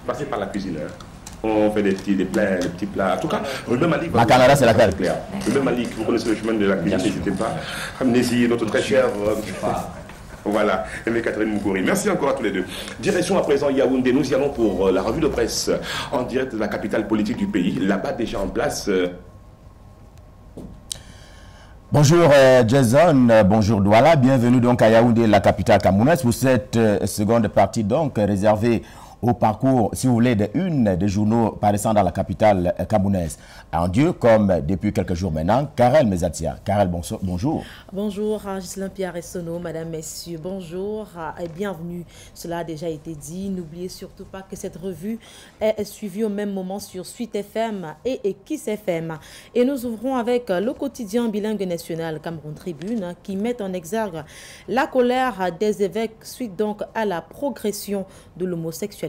Passez par la cuisine. Hein. On fait des petits plats. En tout cas, Ruben Malik. La Canada, c'est la carte. Ruben Malik, vous connaissez le chemin de la cuisine, n'hésitez pas. Amenez-y notre très cher. Voilà, Aimé Catherine Moukouri. Merci encore à tous les deux. Direction à présent Yaoundé. Nous y allons pour la revue de presse en direct de la capitale politique du pays. Là-bas, déjà en place. Bonjour Jason, bonjour Douala. Bienvenue donc à Yaoundé, la capitale camerounaise, pour cette seconde partie donc réservée au parcours, si vous voulez, de une des journaux paraissant dans la capitale camerounaise. En Dieu, comme depuis quelques jours maintenant, Karel Mezatia. Karel, bonjour. Bonjour, Ghislain Pierre Essonneau, madame, messieurs, bonjour et bienvenue. Cela a déjà été dit. N'oubliez surtout pas que cette revue est suivie au même moment sur Suite FM et Kiss FM. Et nous ouvrons avec le quotidien bilingue national Cameroun Tribune qui met en exergue la colère des évêques suite donc à la progression de l'homosexualité.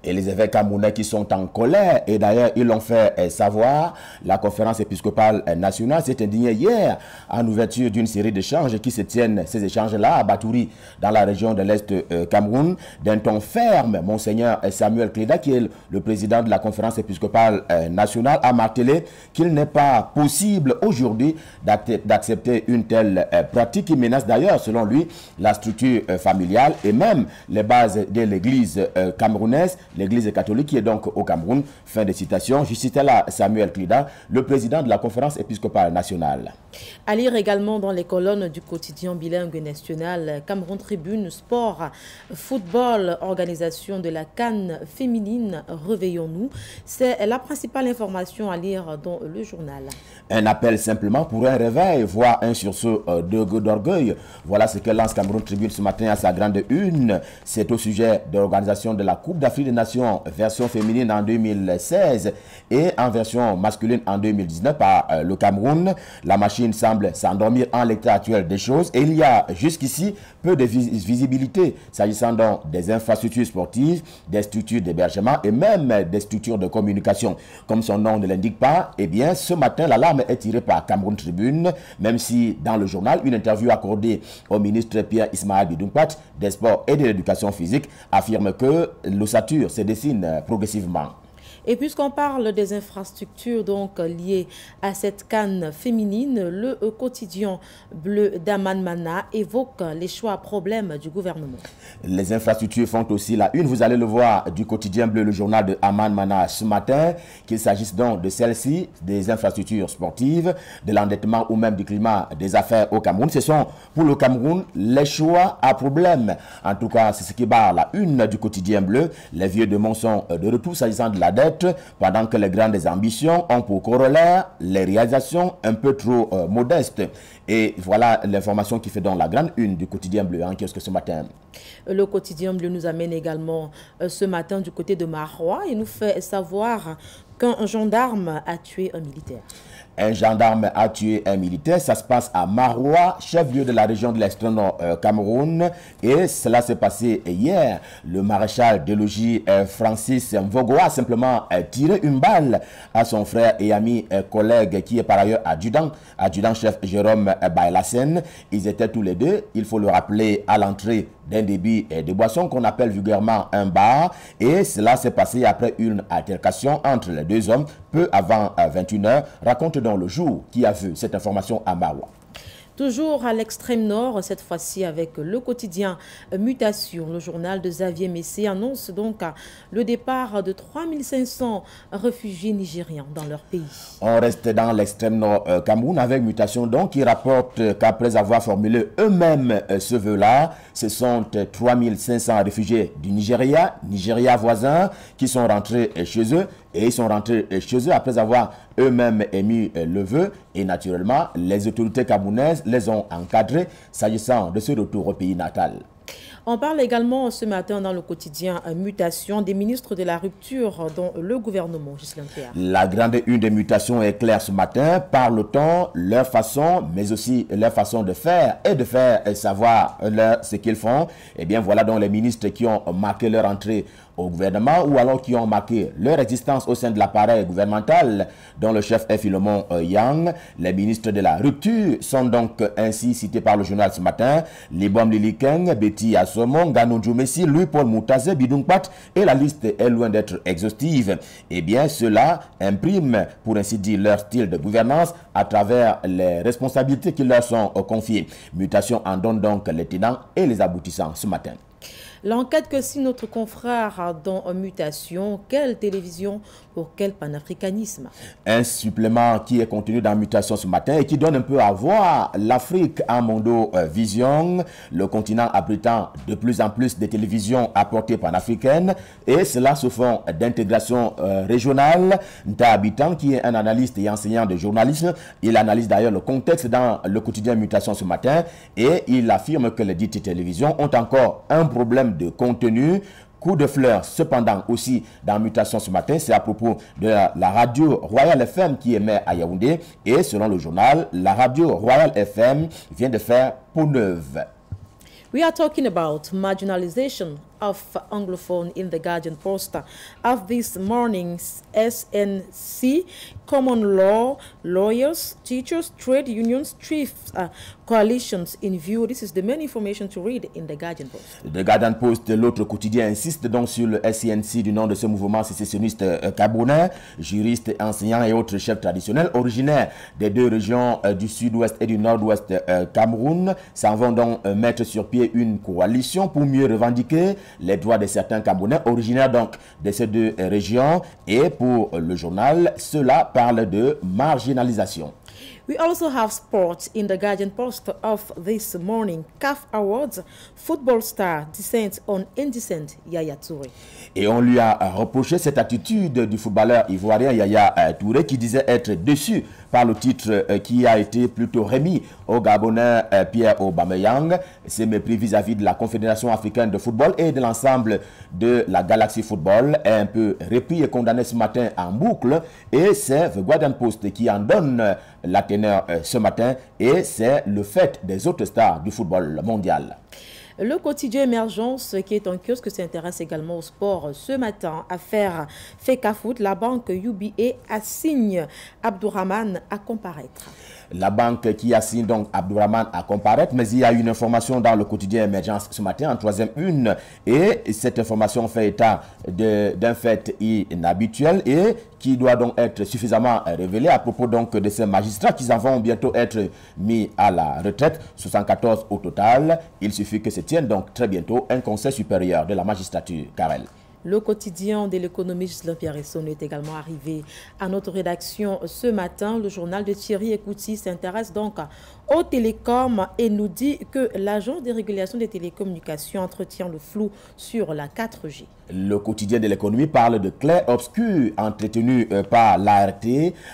Et les évêques camerounais qui sont en colère, et d'ailleurs ils l'ont fait savoir, la conférence épiscopale nationale s'est indignée hier en ouverture d'une série d'échanges qui se tiennent, ces échanges-là, à Batouri, dans la région de l'Est Cameroun, d'un ton ferme. Monseigneur Samuel Cléda, qui est le président de la conférence épiscopale nationale, a martelé qu'il n'est pas possible aujourd'hui d'accepter une telle pratique qui menace d'ailleurs, selon lui, la structure familiale et même les bases de l'église camerounaise, l'église catholique qui est donc au Cameroun. Fin de citation. Je citais là Samuel Cléda, le président de la conférence épiscopale nationale. À lire également dans les colonnes du quotidien bilingue national Cameroun Tribune, sport, football, organisation de la CAN féminine, réveillons-nous. C'est la principale information à lire dans le journal. Un appel simplement pour un réveil, voire un sursaut d'orgueil. Voilà ce que lance Cameroun Tribune ce matin à sa grande une. C'est au sujet de l'organisation de la Coupe d'Afrique des Nations, version féminine en 2016 et en version masculine en 2019 par le Cameroun. La machine semble s'endormir en l'état actuel des choses et il y a jusqu'ici peu de visibilité s'agissant donc des infrastructures sportives, des structures d'hébergement et même des structures de communication. Comme son nom ne l'indique pas, eh bien ce matin l'alarme est tirée par Cameroun Tribune, même si dans le journal une interview accordée au ministre Pierre Ismaël Bidoumpat des Sports et de l'Éducation physique affirme que l'ossature se dessine progressivement. Et puisqu'on parle des infrastructures donc liées à cette CAN féminine, le quotidien bleu d'Aman Mana évoque les choix problèmes du gouvernement. Les infrastructures font aussi la une, vous allez le voir, du quotidien bleu, le journal de Aman Mana ce matin, qu'il s'agisse donc de celles-ci, des infrastructures sportives, de l'endettement ou même du climat des affaires au Cameroun. Ce sont pour le Cameroun les choix à problème. En tout cas, c'est ce qui barre la une du quotidien bleu. Les vieux de sont de retour s'agissant de la dette, pendant que les grandes ambitions ont pour corollaire les réalisations un peu trop modestes. Et voilà l'information qui fait donc la grande une du quotidien bleu en kiosque ce matin. Le quotidien bleu nous amène également ce matin du côté de Marois et nous fait savoir qu'un gendarme a tué un militaire. Un gendarme a tué un militaire. Ça se passe à Marois, chef-lieu de la région de l'extrême Cameroun. Et cela s'est passé hier. Le maréchal de logis Francis Mvogo a simplement tiré une balle à son frère et ami collègue qui est par ailleurs adjudant-chef Jérôme Baylassen. Ils étaient tous les deux, il faut le rappeler, à l'entrée d'un débit de boisson qu'on appelle vulgairement un bar. Et cela s'est passé après une altercation entre les deux hommes peu avant 21h. Raconte dans le jour qui a vu cette information à Marois. Toujours à l'extrême nord, cette fois-ci avec le quotidien Mutation. Le journal de Xavier Messé annonce donc le départ de 3500 réfugiés nigériens dans leur pays. On reste dans l'extrême nord Cameroun avec Mutation donc qui rapporte qu'après avoir formulé eux-mêmes ce vœu-là, ce sont 3500 réfugiés du Nigeria voisin qui sont rentrés chez eux. Et ils sont rentrés chez eux après avoir eux-mêmes émis le vœu. Et naturellement, les autorités camerounaises les ont encadrés s'agissant de ce retour au pays natal. On parle également ce matin dans le quotidien Mutation des ministres de la rupture dans le gouvernement, Ghislain Pierre. La grande une des mutations est claire ce matin. Parle-t-on leur façon, mais aussi leur façon de faire et de faire savoir ce qu'ils font. Eh bien, voilà donc les ministres qui ont marqué leur entrée au gouvernement ou alors qui ont marqué leur existence au sein de l'appareil gouvernemental, dont le chef est Philemon Yang. Les ministres de la rupture sont donc ainsi cités par le journal ce matin: Libom Lilikeng, Betty Assomon, Ganou Djoumessi, Louis-Paul Moutaze, Bidungpat, et la liste est loin d'être exhaustive. Eh bien, cela imprime, pour ainsi dire, leur style de gouvernance à travers les responsabilités qui leur sont confiées. Mutation en donne donc les tenants et les aboutissants ce matin. L'enquête que signe notre confrère dans Mutation, quelle télévision pour quel panafricanisme? Un supplément qui est contenu dans Mutation ce matin et qui donne un peu à voir l'Afrique en mondo vision, le continent abritant de plus en plus de télévisions à portée panafricaine, et cela sous fond d'intégration régionale. Nta Habitant, qui est un analyste et enseignant de journalisme, il analyse d'ailleurs le contexte dans le quotidien Mutation ce matin et il affirme que les dites télévisions ont encore un problème de contenu. Coup de fleur cependant aussi dans Mutation ce matin, c'est à propos de la radio Royal FM qui émet à Yaoundé, et selon le journal, la radio Royal FM vient de faire peau neuve. We are talking about marginalization of Anglophone in the Guardian Post. Of this morning's SNC, common law, lawyers, teachers, trade unions, chiefs, coalitions in view. This is the main information to read in the Guardian Post. The Guardian Post, l'autre quotidien, insiste donc sur le SNC du nom de ce mouvement sécessionniste camerounais. Juristes, enseignants et autres chefs traditionnels originaires des deux régions du sud-ouest et du nord-ouest Cameroun s'en vont donc mettre sur pied une coalition pour mieux revendiquer les droits de certains Camerounais originaires donc de ces deux régions. Et pour le journal, cela parle de marginalisation. We also have sports in the Guardian Post of this morning. CAF Awards, football star descent on indecent Yaya Touré. Et on lui a reproché cette attitude du footballeur ivoirien Yaya Touré, qui disait être déçu par le titre qui a été plutôt remis au Gabonais Pierre Aubameyang. Ses mépris vis-à-vis de la Confédération africaine de football et de l'ensemble de la Galaxy Football est un peu repris et condamné ce matin en boucle. Et c'est The Guardian Post qui en donne la teneur ce matin, et c'est le fait des autres stars du football mondial. Le quotidien Émergence, qui est un kiosque, s'intéresse également au sport. Ce matin, affaire Fecafoot, la banque UBA assigne Abdourahmane à comparaître. La banque qui assigne donc Abdourahmane à comparaître, mais il y a une information dans le quotidien Émergence ce matin en troisième une, et cette information fait état d'un fait inhabituel et qui doit donc être suffisamment révélé à propos donc de ces magistrats qui vont bientôt être mis à la retraite, 74 au total. Il suffit que se tienne donc très bientôt un conseil supérieur de la magistrature. Karel. Le quotidien de l'économie Ghislain Pierre Essonneau est également arrivé à notre rédaction ce matin. Le journal de Thierry Ekouti s'intéresse donc aux télécoms et nous dit que l'agence de régulation des télécommunications entretient le flou sur la 4G. Le quotidien de l'économie parle de clés obscures entretenues par l'ART,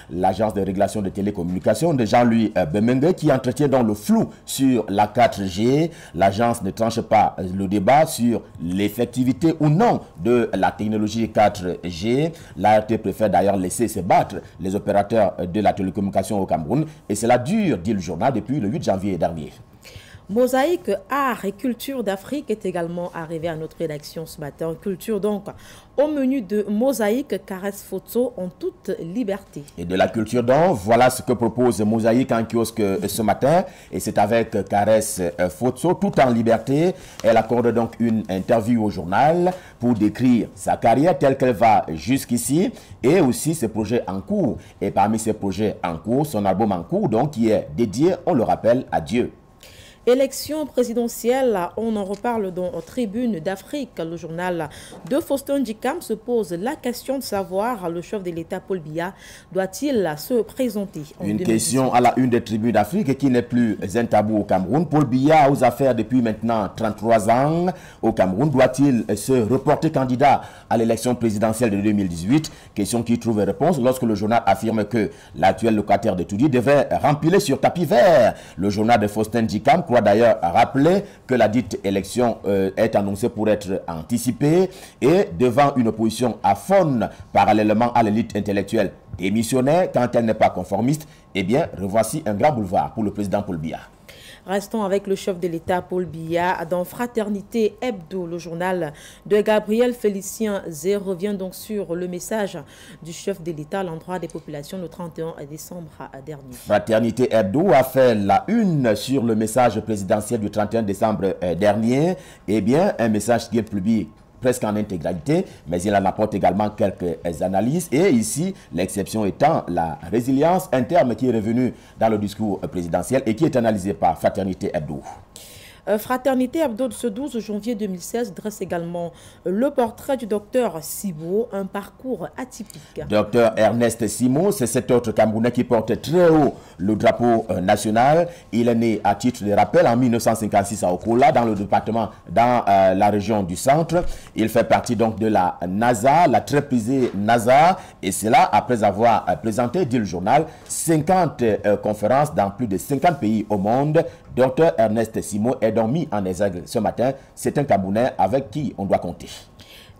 l'agence de régulation des télécommunications de Jean-Louis Bemengue, qui entretient donc le flou sur la 4G. L'agence ne tranche pas le débat sur l'effectivité ou non de la technologie 4G. L'ART préfère d'ailleurs laisser se battre les opérateurs de la télécommunication au Cameroun, et cela dure, dit le journal, depuis le 8 janvier dernier. Mosaïque, art et culture d'Afrique est également arrivé à notre rédaction ce matin. Culture donc au menu de Mosaïque, caresse photo en toute liberté. Et de la culture donc, voilà ce que propose Mosaïque en kiosque ce matin. Et c'est avec caresse photo tout en liberté. Elle accorde donc une interview au journal pour décrire sa carrière telle qu'elle va jusqu'ici et aussi ses projets en cours. Et parmi ses projets en cours, son album en cours donc qui est dédié, on le rappelle, à Dieu. Élection présidentielle, on en reparle dans Tribune d'Afrique. Le journal de Faustin Djikam se pose la question de savoir le chef de l'État Paul Biya doit-il se présenter en 2018. Question à la une des Tribunes d'Afrique qui n'est plus un tabou au Cameroun. Paul Biya aux affaires depuis maintenant 33 ans au Cameroun. Doit-il se reporter candidat à l'élection présidentielle de 2018? Question qui trouve réponse lorsque le journal affirme que l'actuel locataire de Toudi devait rempiler sur tapis vert. Le journal de Faustin Djikam croit d'ailleurs rappeler que la dite élection est annoncée pour être anticipée et devant une opposition aphone parallèlement à l'élite intellectuelle démissionnaire quand elle n'est pas conformiste, eh bien revoici un grand boulevard pour le président Paul Biya. Restons avec le chef de l'État, Paul Biya, dans Fraternité Hebdo. Le journal de Gabriel Félicien Zé revient donc sur le message du chef de l'État à l'endroit des populations le 31 décembre dernier. Fraternité Hebdo a fait la une sur le message présidentiel du 31 décembre dernier. Eh bien, un message qui est publié presque en intégralité, mais il en apporte également quelques analyses. Et ici, l'exception étant la résilience interne qui est revenue dans le discours présidentiel et qui est analysée par Fraternité Hebdo. Fraternité Hebdo de ce 12 janvier 2016 dresse également le portrait du docteur Simo, un parcours atypique. Docteur Ernest Simo, c'est cet autre Camerounais qui porte très haut le drapeau national. Il est né à titre de rappel en 1956 à Okola, dans le département, dans la région du centre. Il fait partie donc de la NASA, la très prisée NASA, et cela après avoir présenté, dit le journal, 50 conférences dans plus de 50 pays au monde. Dr Ernest Simo est donc mis en exergue ce matin. C'est un Camerounais avec qui on doit compter.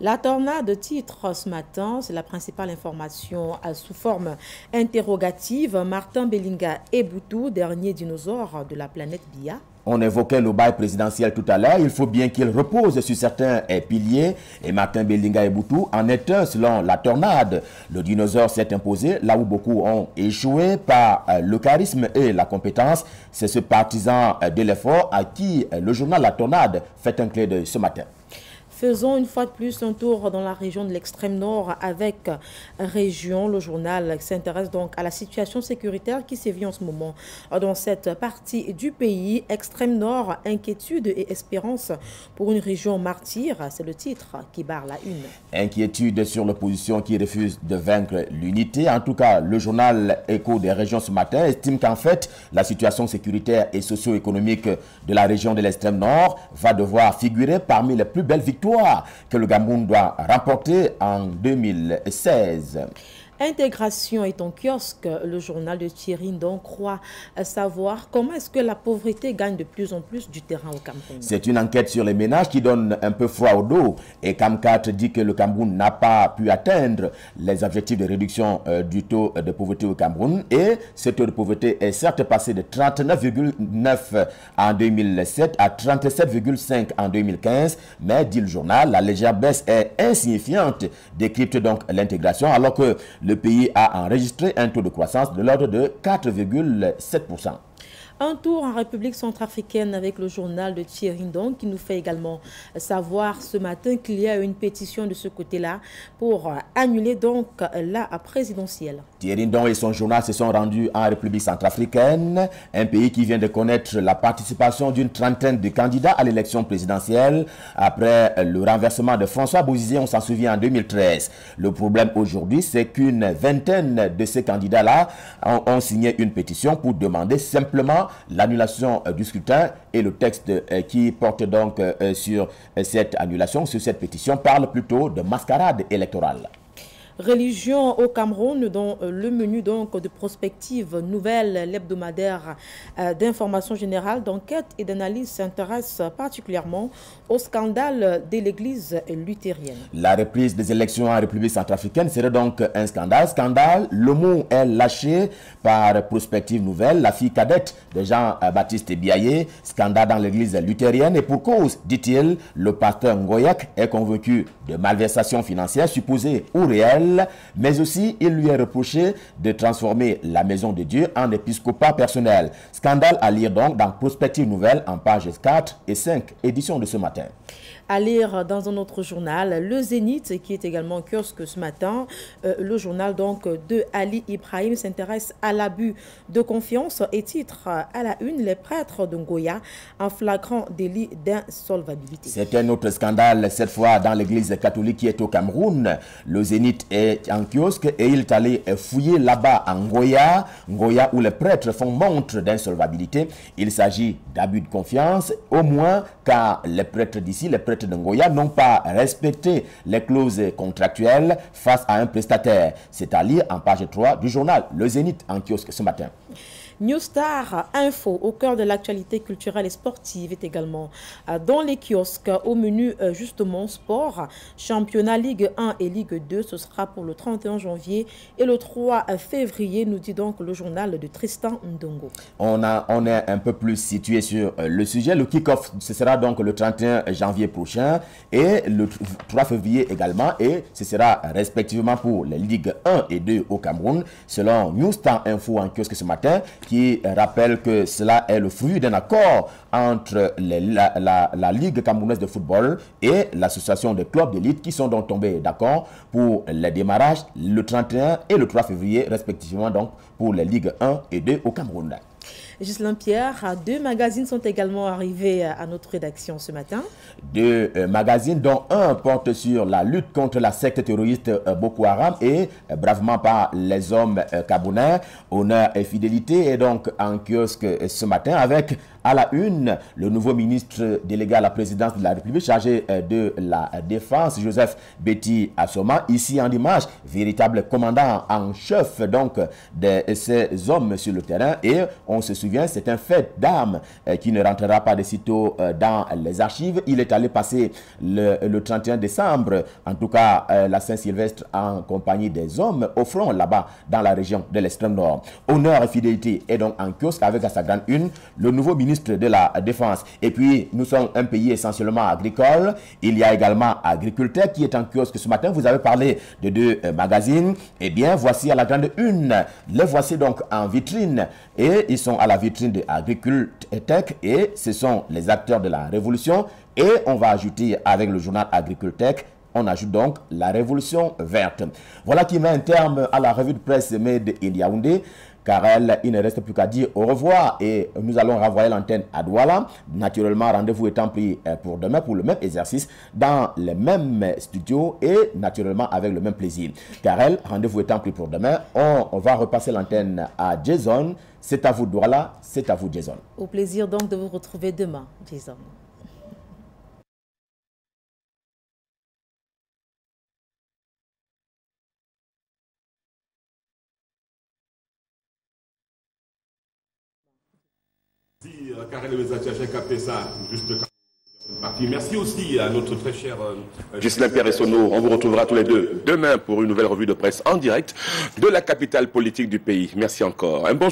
La tornade titre ce matin, c'est la principale information sous forme interrogative. Martin Belinga Eboutou, dernier dinosaure de la planète Biya. On évoquait le bail présidentiel tout à l'heure. Il faut bien qu'il repose sur certains piliers. Et Martin Belinga Eboutou en est un selon la tornade. Le dinosaure s'est imposé là où beaucoup ont échoué par le charisme et la compétence. C'est ce partisan de l'effort à qui le journal La Tornade fait un clin d'œil ce matin. Faisons une fois de plus un tour dans la région de l'extrême nord avec Région. Le journal s'intéresse donc à la situation sécuritaire qui sévit en ce moment dans cette partie du pays. Extrême nord, inquiétude et espérance pour une région martyre. C'est le titre qui barre la une. Inquiétude sur l'opposition qui refuse de vaincre l'unité. En tout cas, le journal Écho des régions ce matin estime qu'en fait, la situation sécuritaire et socio-économique de la région de l'extrême nord va devoir figurer parmi les plus belles victoires que le Cameroun doit remporter en 2016. Intégration est en kiosque. Le journal de Thierry donc croit savoir comment est-ce que la pauvreté gagne de plus en plus du terrain au Cameroun. C'est une enquête sur les ménages qui donne un peu froid au dos. Et CAM4 dit que le Cameroun n'a pas pu atteindre les objectifs de réduction du taux de pauvreté au Cameroun. Et ce taux de pauvreté est certes passé de 39,9 en 2007 à 37,5 en 2015. Mais, dit le journal, la légère baisse est insignifiante, décrypte donc l'intégration, alors que le pays a enregistré un taux de croissance de l'ordre de 4,7%. Un tour en République centrafricaine avec le journal de Thierry Ndong qui nous fait également savoir ce matin qu'il y a une pétition de ce côté-là pour annuler donc la présidentielle. Thierry Ndong et son journal se sont rendus en République centrafricaine, un pays qui vient de connaître la participation d'une trentaine de candidats à l'élection présidentielle après le renversement de François Bozizé, on s'en souvient, en 2013. Le problème aujourd'hui, c'est qu'une vingtaine de ces candidats-là ont signé une pétition pour demander simplement l'annulation du scrutin, et le texte qui porte donc sur cette annulation, sur cette pétition, parle plutôt de mascarade électorale. Religion au Cameroun, dont le menu donc de prospective nouvelle, l'hebdomadaire d'information générale, d'enquête et d'analyse s'intéresse particulièrement au scandale de l'église luthérienne. La reprise des élections en République centrafricaine serait donc un scandale. Scandale, le mot est lâché par prospective nouvelle, la fille cadette de Jean-Baptiste Biaye. Scandale dans l'église luthérienne et pour cause, dit-il, le pasteur Ngoyak est convaincu de malversation financière supposée ou réelle. Mais aussi, il lui est reproché de transformer la maison de Dieu en épiscopat personnel. Scandale à lire donc dans Prospective Nouvelle en pages 4 et 5, édition de ce matin. À lire dans un autre journal, le Zénith, qui est également en kiosque ce matin. Le journal donc de Ali Ibrahim s'intéresse à l'abus de confiance et titre à la une les prêtres de Ngoya en flagrant délit d'insolvabilité. C'est un autre scandale, cette fois dans l'église catholique qui est au Cameroun. Le Zénith est en kiosque et il est allé fouiller là-bas en Ngoya, où les prêtres font montre d'insolvabilité. Il s'agit d'abus de confiance, au moins car les prêtres d'ici, les prêtres de Ngoya n'ont pas respecté les clauses contractuelles face à un prestataire. C'est à lire en page 3 du journal Le Zénith en kiosque ce matin. New Star Info, au cœur de l'actualité culturelle et sportive, est également dans les kiosques. Au menu, justement, sport, championnat Ligue 1 et Ligue 2. Ce sera pour le 31 janvier et le 3 février, nous dit donc le journal de Tristan Ndongo. On est un peu plus situé sur le sujet. Le kick-off, ce sera donc le 31 janvier prochain et le 3 février également. Et ce sera respectivement pour les Ligues 1 et 2 au Cameroun, selon New Star Info en kiosque ce matin, qui rappelle que cela est le fruit d'un accord entre la Ligue camerounaise de football et l'association des clubs d'élite qui sont donc tombés d'accord pour les démarrages le 31 et le 3 février respectivement donc pour les Ligues 1 et 2 au Cameroun. Ghislain Pierre, 2 magazines sont également arrivés à notre rédaction ce matin. 2 magazines, dont un porte sur la lutte contre la secte terroriste Boko Haram et bravement par les hommes camerounais, honneur et fidélité, et donc en kiosque ce matin avec à la une le nouveau ministre délégué à la présidence de la République chargé de la défense, Joseph Betty Assoma, ici en image, véritable commandant en chef donc de ces hommes sur le terrain. Et on se souvient, c'est un fait d'armes qui ne rentrera pas de sitôt dans les archives. Il est allé passer le 31 décembre, en tout cas la Saint-Sylvestre, en compagnie des hommes au front là-bas dans la région de l'extrême nord. Honneur et fidélité est donc en kiosque avec à sa grande une le nouveau ministre de la Défense. Et puis, nous sommes un pays essentiellement agricole. Il y a également Agriculteur qui est en kiosque ce matin. Vous avez parlé de 2 magazines. Eh bien, voici à la grande une. Les voici donc en vitrine. Et ils sont à la vitrine de Agricultech. Et ce sont les acteurs de la révolution. Et on va ajouter avec le journal Agricultech, on ajoute donc la révolution verte. Voilà qui met un terme à la revue de presse Made in Yaoundé. Karel, il ne reste plus qu'à dire au revoir et nous allons renvoyer l'antenne à Douala. Naturellement, rendez-vous étant pris pour demain pour le même exercice dans les mêmes studios et naturellement avec le même plaisir. Karel, rendez-vous étant pris pour demain, on va repasser l'antenne à Jason. C'est à vous Douala, c'est à vous Jason. Au plaisir donc de vous retrouver demain, Jason. Karel a capté ça juste partie. Merci aussi à notre très cher Ghislain Pierre et Sono. On vous retrouvera tous les deux demain pour une nouvelle revue de presse en direct de la capitale politique du pays. Merci encore. Un bon